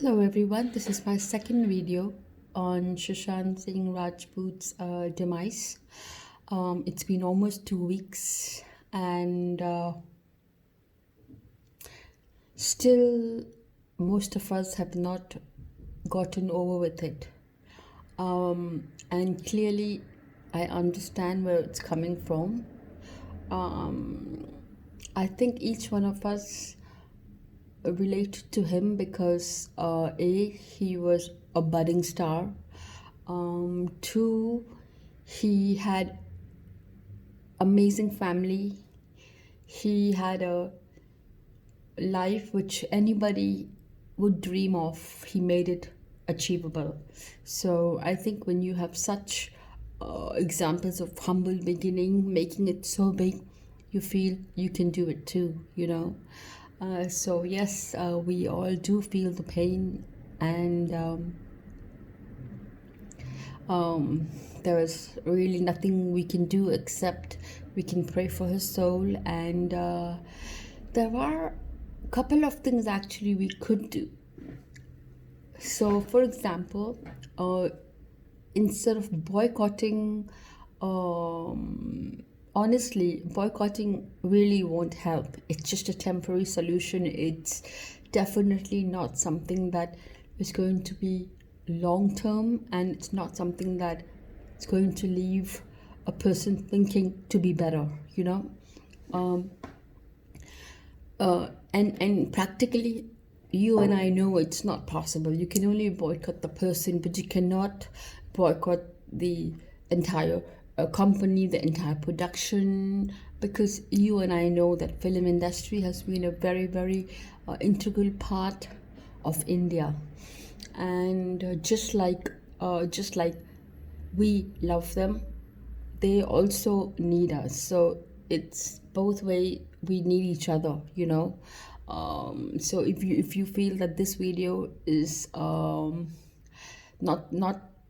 Hello everyone, this is my second video on Sushant Singh Rajput's demise. It's been almost 2 weeks and still most of us have not gotten over with it. And clearly I understand where it's coming from. I think each one of us related to him because he was a budding star. Two, he had amazing family. He had a life which anybody would dream of. He made it achievable. So I think when you have such examples of humble beginning, making it so big, you feel you can do it too. So yes, we all do feel the pain, and there is really nothing we can do except we can pray for his soul. And there are a couple of things actually we could do. So for example, instead of boycotting, honestly, boycotting really won't help. It's just a temporary solution. It's definitely not something that is going to be long term, and it's not something that is going to leave a person thinking to be better, and practically, you and I know it's not possible. You can only boycott the person, but you cannot boycott the entire company, the entire production, because you and I know that film industry has been a very, very integral part of India. And just like we love them, they also need us. So it's both way. We need each other. So if you feel that this video is not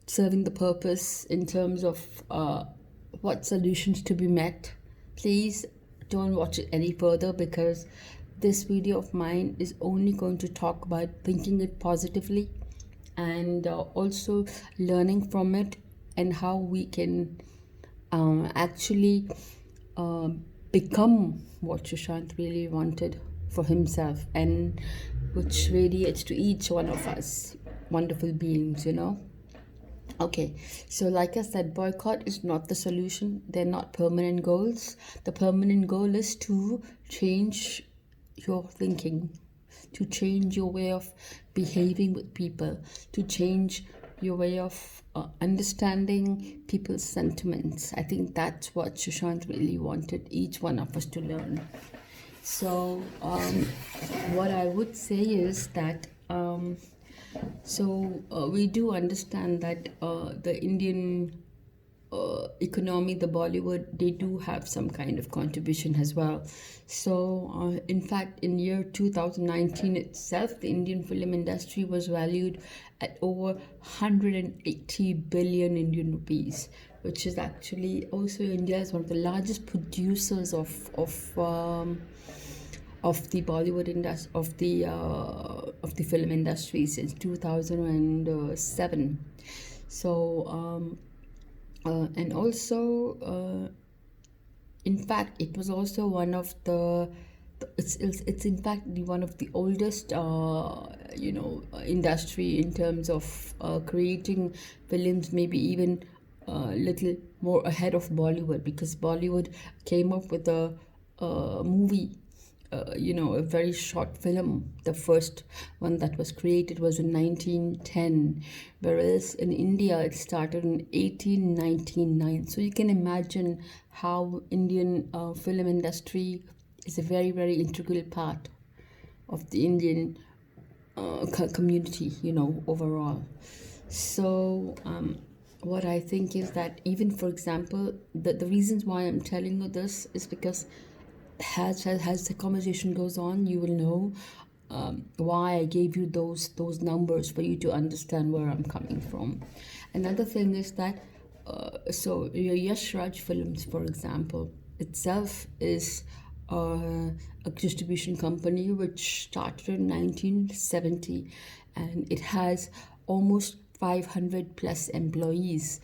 serving the purpose in terms of what solutions to be met, please don't watch it any further, because this video of mine is only going to talk about thinking it positively and also learning from it, and how we can actually become what Sushant really wanted for himself, and which radiates to each one of us wonderful beings. Okay, so like I said, boycott is not the solution. They're not permanent goals. The permanent goal is to change your thinking, to change your way of behaving with people, to change your way of understanding people's sentiments. I think that's what Sushant really wanted each one of us to learn. So what I would say is that we do understand that the Indian economy, the Bollywood, they do have some kind of contribution as well. So in fact, in year 2019 itself, the Indian film industry was valued at over 180 billion Indian rupees, which is actually also India is one of the largest producers of the Bollywood industry, of the film industry since 2007. So and also in fact, it was also one of the it's in fact one of the oldest industry in terms of creating films, maybe even a little more ahead of Bollywood, because Bollywood came up with a movie, a very short film. The first one that was created was in 1910, whereas in India it started in 1899. So you can imagine how Indian film industry is a very, very integral part of the Indian community, overall. So what I think is that, even for example, the reasons why I'm telling you this is because as the conversation goes on, you will know why I gave you those numbers, for you to understand where I'm coming from. Another thing is that so your Yash Raj films, for example, itself is a distribution company which started in 1970, and it has almost 500 plus employees.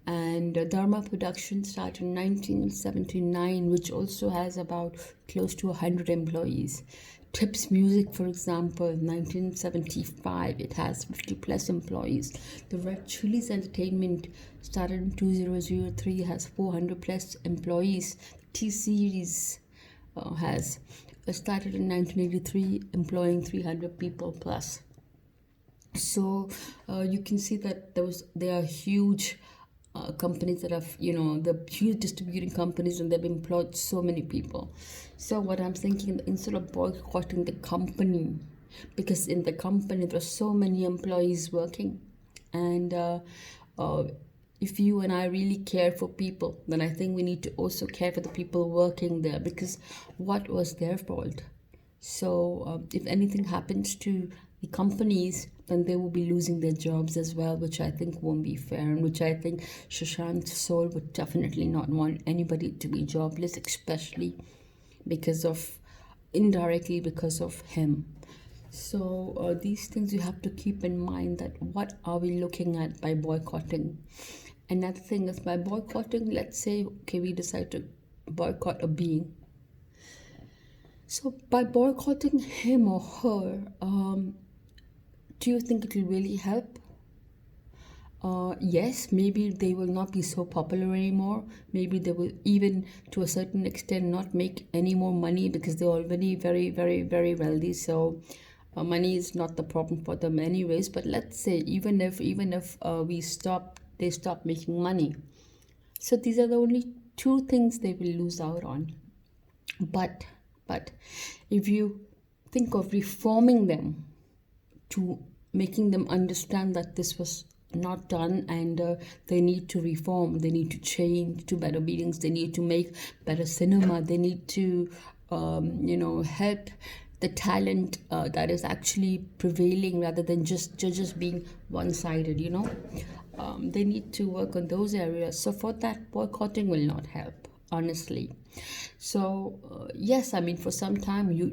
And Dharma Production started in 1979, which also has about close to 100 employees. Tips Music, for example, 1975, it has 50 plus employees. The Red Chilies Entertainment started in 2003, has 400 plus employees. T Series has started in 1983, employing 300 people plus. So you can see that there are huge companies that have, the huge distributing companies, and they've employed so many people. So what I'm thinking, instead of boycotting the company, because in the company there's so many employees working, and if you and I really care for people, then I think we need to also care for the people working there, because what was their fault? So if anything happens to the companies, then they will be losing their jobs as well, which I think won't be fair, and which I think Sushant's soul would definitely not want anybody to be jobless, especially indirectly because of him. So these things you have to keep in mind, that what are we looking at by boycotting. Another thing is, by boycotting, let's say, okay, we decide to boycott a being. So by boycotting him or her, do you think it will really help? Yes, maybe they will not be so popular anymore. Maybe they will, even to a certain extent, not make any more money, because they're already very, very, very wealthy. So money is not the problem for them anyways. But let's say even if they stop making money. So these are the only two things they will lose out on. But if you think of reforming them, to making them understand that this was not done, and they need to reform, they need to change to better meetings, they need to make better cinema, they need to help the talent that is actually prevailing, rather than just being one-sided. They need to work on those areas. So for that, boycotting will not help, honestly. So yes, I mean, for some time you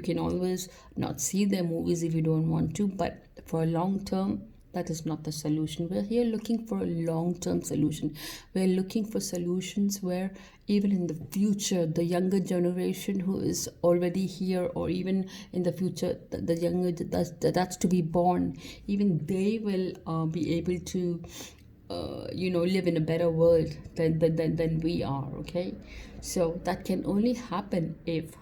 can always not see their movies if you don't want to, but for a long term, that is not the solution. We're here looking for a long-term solution. We're looking for solutions where even in the future, the younger generation who is already here, or even in the future, the younger that's to be born, even they will be able to live in a better world than we are. Okay, so that can only happen if,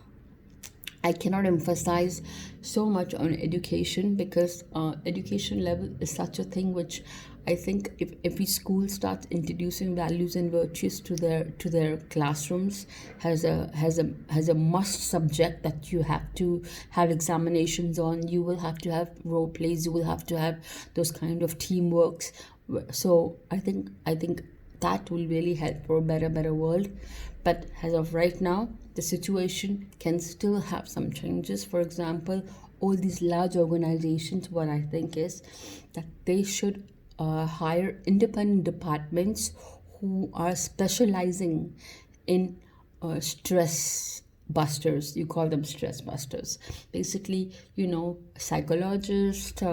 I cannot emphasize so much on education, because education level is such a thing which I think if every school starts introducing values and virtues to their classrooms, has a must subject that you have to have examinations on. You will have to have role plays. You will have to have those kind of teamworks. So I think that will really help for a better world. But as of right now, the situation can still have some changes. For example, all these large organizations, what I think is that they should hire independent departments who are specializing in stress busters. You call them stress busters. Basically, psychologist,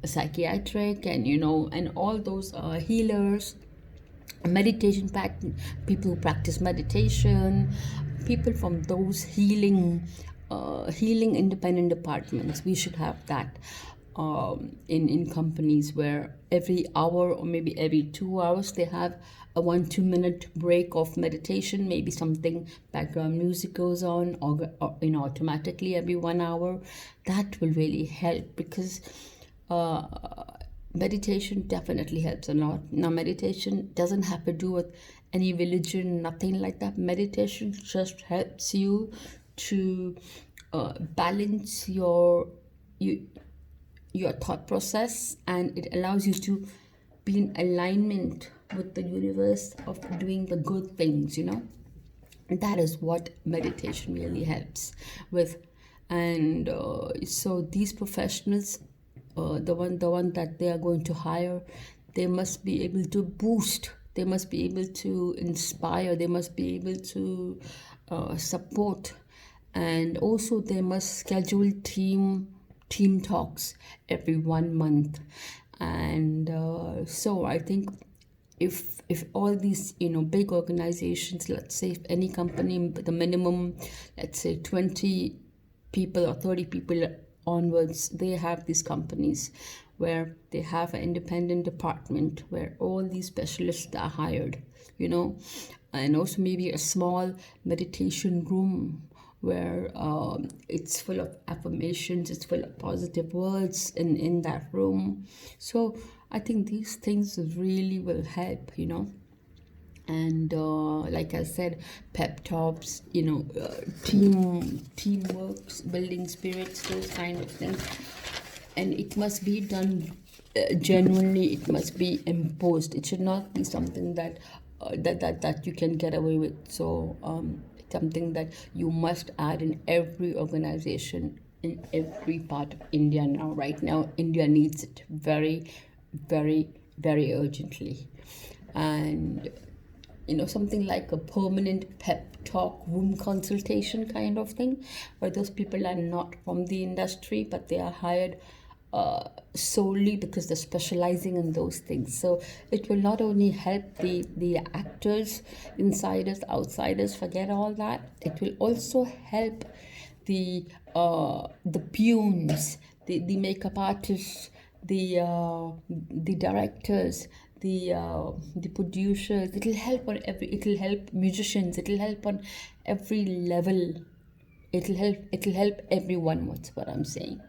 psychiatric, and all those healers, meditation people who practice meditation, people from those healing independent departments. We should have that in companies, where every hour or maybe every 2 hours they have a 1-2 minute break of meditation. Maybe something background music goes on, or automatically every 1 hour. That will really help, because meditation definitely helps a lot. Now, meditation doesn't have to do with any religion, nothing like that. Meditation just helps you to balance your thought process, and it allows you to be in alignment with the universe of doing the good things. And that is what meditation really helps with. And so these professionals, the one that they are going to hire, they must be able to boost They must be able to inspire. They must be able to support, and also they must schedule team talks every 1 month. And so I think if all these big organizations, let's say if any company, the minimum, let's say 20 people or 30 people onwards, they have these companies where they have an independent department where all these specialists are hired, and also maybe a small meditation room where it's full of affirmations, it's full of positive words in that room. So I think these things really will help, and like I said, pep talks, teamwork, building spirits, those kind of things. And it must be done genuinely. It must be imposed. It should not be something that you can get away with. So something that you must add in every organization in every part of India now. Right now, India needs it very, very, very urgently. And something like a permanent pep talk room consultation kind of thing, where those people are not from the industry, but they are hired solely because they're specializing in those things. So it will not only help the actors, insiders, outsiders, forget all that. It will also help the peons, the makeup artists, the directors, the producers. It'll help musicians. It'll help on every level. It'll help everyone. What's what I'm saying.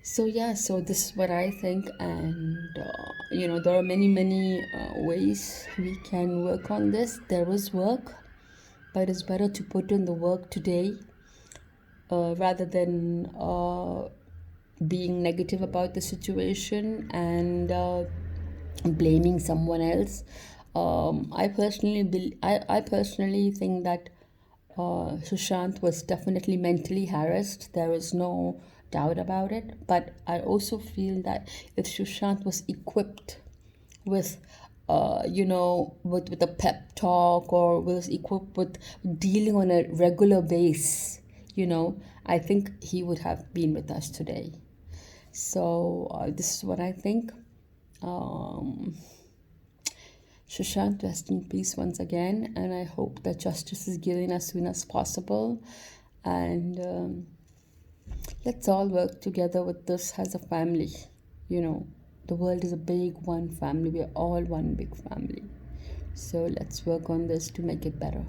So yeah, so this is what I think, and there are many ways we can work on this. There is work, but it's better to put in the work today rather than being negative about the situation and blaming someone else. I personally think that Sushant was definitely mentally harassed. There is no doubt about it. But I also feel that if Sushant was equipped with, with a pep talk, or was equipped with dealing on a regular base, I think he would have been with us today. So this is what I think. Sushant, rest in peace once again, and I hope that justice is given as soon as possible. And let's all work together with this as a family. The world is a big one family. We are all one big family. So let's work on this to make it better.